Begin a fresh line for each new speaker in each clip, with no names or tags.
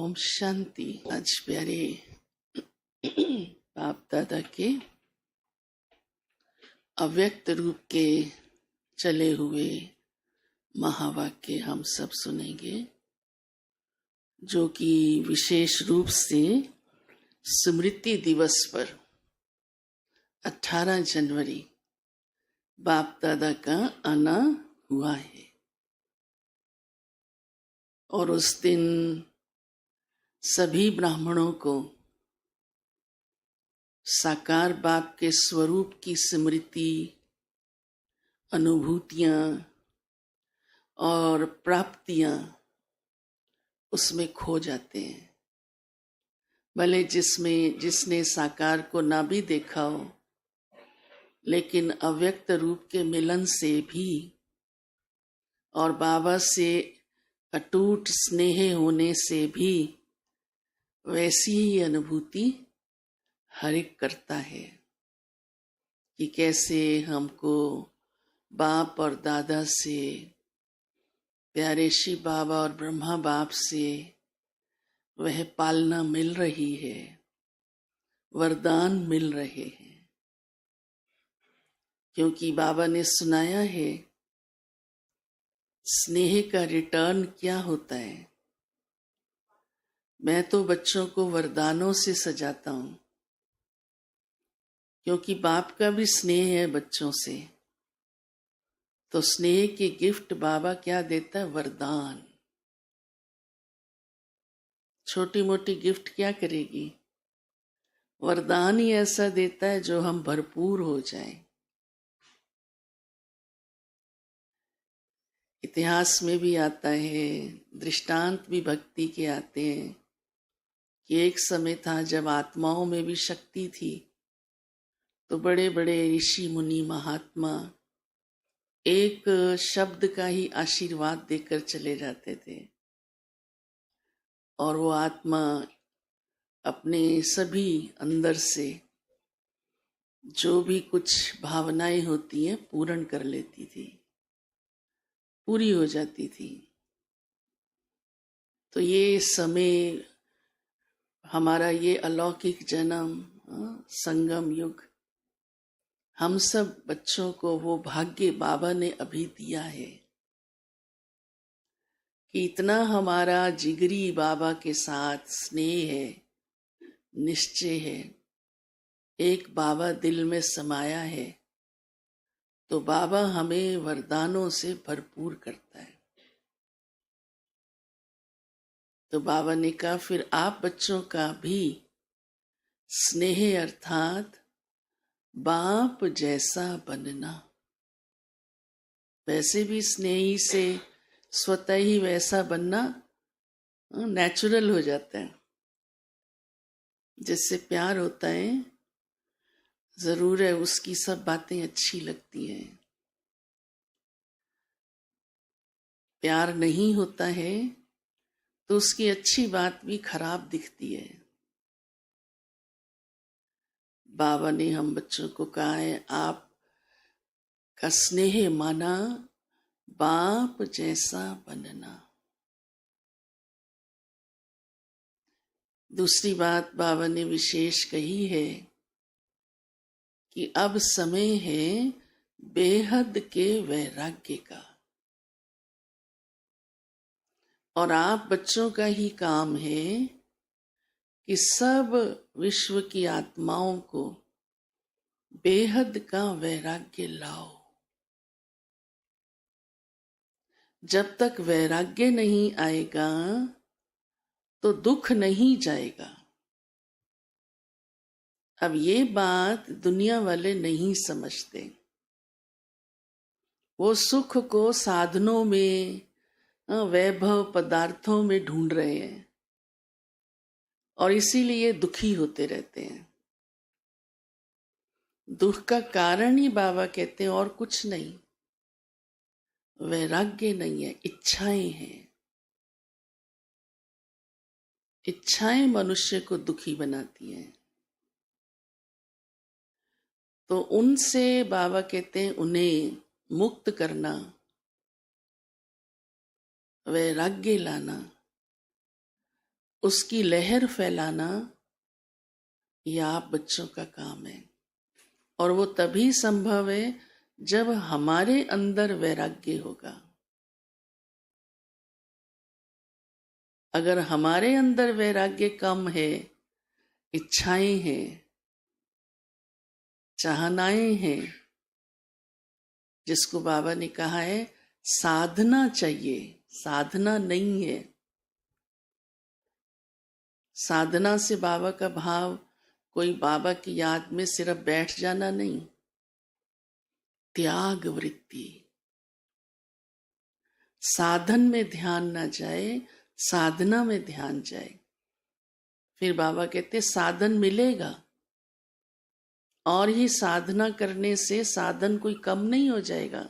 ओम शांति। आज प्यारे बाप दादा के अव्यक्त रूप के चले हुए महावाक्य हम सब सुनेंगे, जो कि विशेष रूप से स्मृति दिवस पर 18 जनवरी बाप दादा का आना हुआ है। और उस दिन सभी ब्राह्मणों को साकार बाप के स्वरूप की स्मृति, अनुभूतियां और प्राप्तियां उसमें खो जाते हैं। भले जिसने साकार को ना भी देखा हो, लेकिन अव्यक्त रूप के मिलन से भी और बाबा से अटूट स्नेह होने से भी वैसी ही अनुभूति हर एक करता है कि कैसे हमको बाप और दादा से, प्यारे शिव बाबा और ब्रह्मा बाप से वह पालना मिल रही है, वरदान मिल रहे हैं। क्योंकि बाबा ने सुनाया है स्नेह का रिटर्न क्या होता है। मैं तो बच्चों को वरदानों से सजाता हूं, क्योंकि बाप का भी स्नेह है बच्चों से। तो स्नेह की गिफ्ट बाबा क्या देता है? वरदान। छोटी मोटी गिफ्ट क्या करेगी? वरदान ही ऐसा देता है जो हम भरपूर हो जाएं। इतिहास में भी आता है, दृष्टांत भी भक्ति के आते हैं कि एक समय था जब आत्माओं में भी शक्ति थी, तो बड़े बड़े ऋषि मुनि महात्मा एक शब्द का ही आशीर्वाद देकर चले जाते थे, और वो आत्मा अपने सभी अंदर से जो भी कुछ भावनाएं होती हैं पूर्ण कर लेती थी, पूरी हो जाती थी। तो ये समय, हमारा ये अलौकिक जन्म, संगम युग, हम सब बच्चों को वो भाग्य बाबा ने अभी दिया है कि इतना हमारा जिगरी बाबा के साथ स्नेह है, निश्चय है, एक बाबा दिल में समाया है, तो बाबा हमें वरदानों से भरपूर करता है। तो बाबा ने कहा फिर आप बच्चों का भी स्नेह अर्थात बाप जैसा बनना। वैसे भी स्नेही से स्वतः ही वैसा बनना नेचुरल हो जाता है। जिससे प्यार होता है, जरूर है उसकी सब बातें अच्छी लगती हैं। प्यार नहीं होता है तो उसकी अच्छी बात भी खराब दिखती है। बाबा ने हम बच्चों को कहा है, आप का स्नेह माना बाप जैसा बनना। दूसरी बात बाबा ने विशेष कही है कि अब समय है बेहद के वैराग्य का, और आप बच्चों का ही काम है कि सब विश्व की आत्माओं को बेहद का वैराग्य लाओ। जब तक वैराग्य नहीं आएगा तो दुख नहीं जाएगा। अब ये बात दुनिया वाले नहीं समझते। वो सुख को साधनों में, वैभव पदार्थों में ढूंढ रहे हैं, और इसीलिए दुखी होते रहते हैं। दुख का कारण ही बाबा कहते हैं और कुछ नहीं, वैराग्य नहीं है, इच्छाएं हैं। इच्छाएं मनुष्य को दुखी बनाती हैं। तो उनसे बाबा कहते हैं उन्हें मुक्त करना, वैराग्य लाना, उसकी लहर फैलाना यह आप बच्चों का काम है। और वो तभी संभव है जब हमारे अंदर वैराग्य होगा। अगर हमारे अंदर वैराग्य कम है, इच्छाएं हैं, चाहनाएं हैं, जिसको बाबा ने कहा है साधना चाहिए, साधना नहीं है। साधना से बाबा का भाव कोई बाबा की याद में सिर्फ बैठ जाना नहीं, त्याग वृत्ति। साधन में ध्यान ना जाए, साधना में ध्यान जाए। फिर बाबा कहते साधन मिलेगा, और ये साधना करने से साधन कोई कम नहीं हो जाएगा,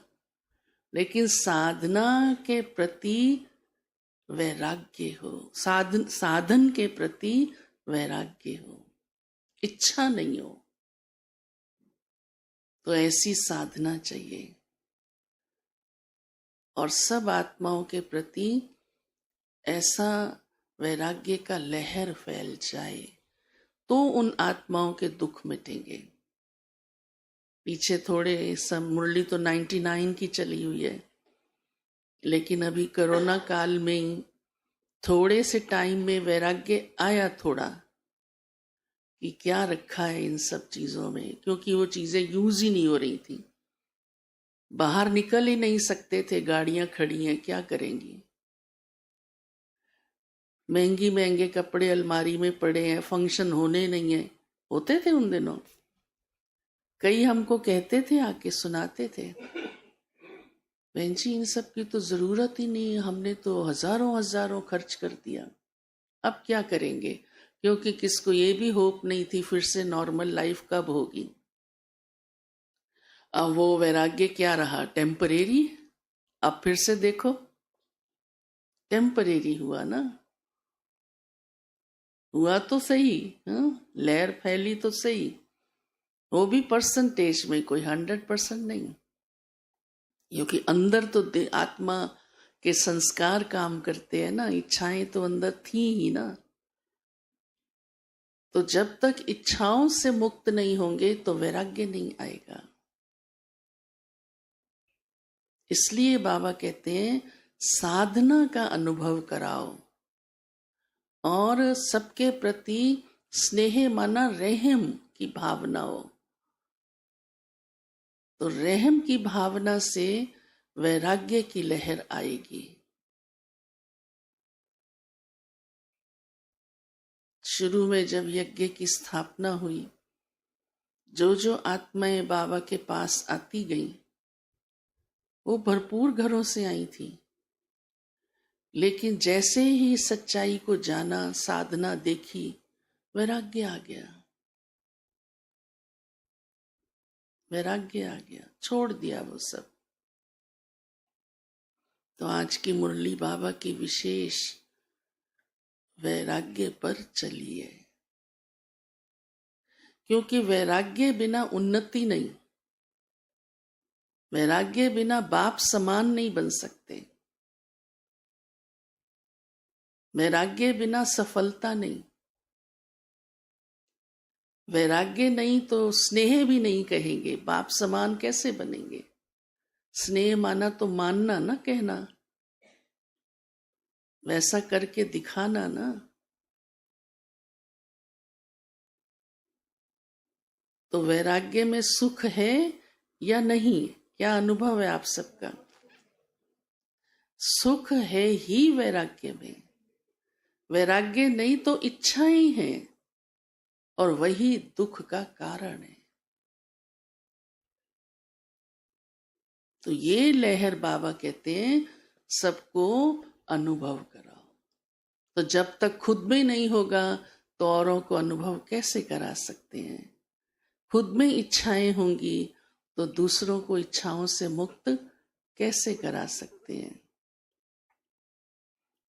लेकिन साधना के प्रति वैराग्य हो, साधन के प्रति वैराग्य हो, इच्छा नहीं हो। तो ऐसी साधना चाहिए। और सब आत्माओं के प्रति ऐसा वैराग्य का लहर फैल जाए तो उन आत्माओं के दुख मिटेंगे। पीछे थोड़े सब मुरली तो 99 की चली हुई है, लेकिन अभी कोरोना काल में थोड़े से टाइम में वैराग्य आया थोड़ा, कि क्या रखा है इन सब चीजों में, क्योंकि वो चीजें यूज ही नहीं हो रही थी। बाहर निकल ही नहीं सकते थे, गाड़ियां खड़ी हैं, क्या करेंगी। महंगे कपड़े अलमारी में पड़े हैं, फंक्शन होने नहीं है। होते थे उन दिनों, कई हमको कहते थे, आके सुनाते थे, बहन जी इन सब की तो जरूरत ही नहीं है, हमने तो हजारों खर्च कर दिया, अब क्या करेंगे। क्योंकि किसको ये भी होप नहीं थी फिर से नॉर्मल लाइफ कब होगी। अब वो वैराग्य क्या रहा, टेम्परेरी। अब फिर से देखो, टेम्परेरी हुआ ना, हुआ तो सही, लहर फैली तो सही, वो भी परसेंटेज में, कोई 100% नहीं। क्योंकि अंदर तो आत्मा के संस्कार काम करते हैं ना, इच्छाएं तो अंदर थी ही ना। तो जब तक इच्छाओं से मुक्त नहीं होंगे तो वैराग्य नहीं आएगा। इसलिए बाबा कहते हैं साधना का अनुभव कराओ, और सबके प्रति स्नेह माना रहम की भावना हो। तो रहम की भावना से वैराग्य की लहर आएगी। शुरू में जब यज्ञ की स्थापना हुई, जो आत्माएं बाबा के पास आती गईं, वो भरपूर घरों से आई थी। लेकिन जैसे ही सच्चाई को जाना, साधना देखी, वैराग्य आ गया, वैराग्य आ गया, छोड़ दिया वो सब। तो आज की मुरली बाबा की विशेष वैराग्य पर चली है। क्योंकि वैराग्य बिना उन्नति नहीं, वैराग्य बिना बाप समान नहीं बन सकते, वैराग्य बिना सफलता नहीं, वैराग्य नहीं तो स्नेह भी नहीं कहेंगे, बाप समान कैसे बनेंगे। स्नेह माना तो मानना ना, कहना, वैसा करके दिखाना ना। तो वैराग्य में सुख है या नहीं, क्या अनुभव है आप सबका। सुख है ही वैराग्य में, वैराग्य नहीं तो इच्छाएं हैं, और वही दुख का कारण है। तो ये लहर बाबा कहते हैं सबको अनुभव कराओ। तो जब तक खुद में नहीं होगा तो औरों को अनुभव कैसे करा सकते हैं। खुद में इच्छाएं होंगी तो दूसरों को इच्छाओं से मुक्त कैसे करा सकते हैं।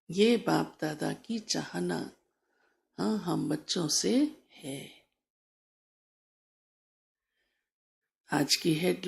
ये बाप दादा की चाहना हम बच्चों से है। आज की हेड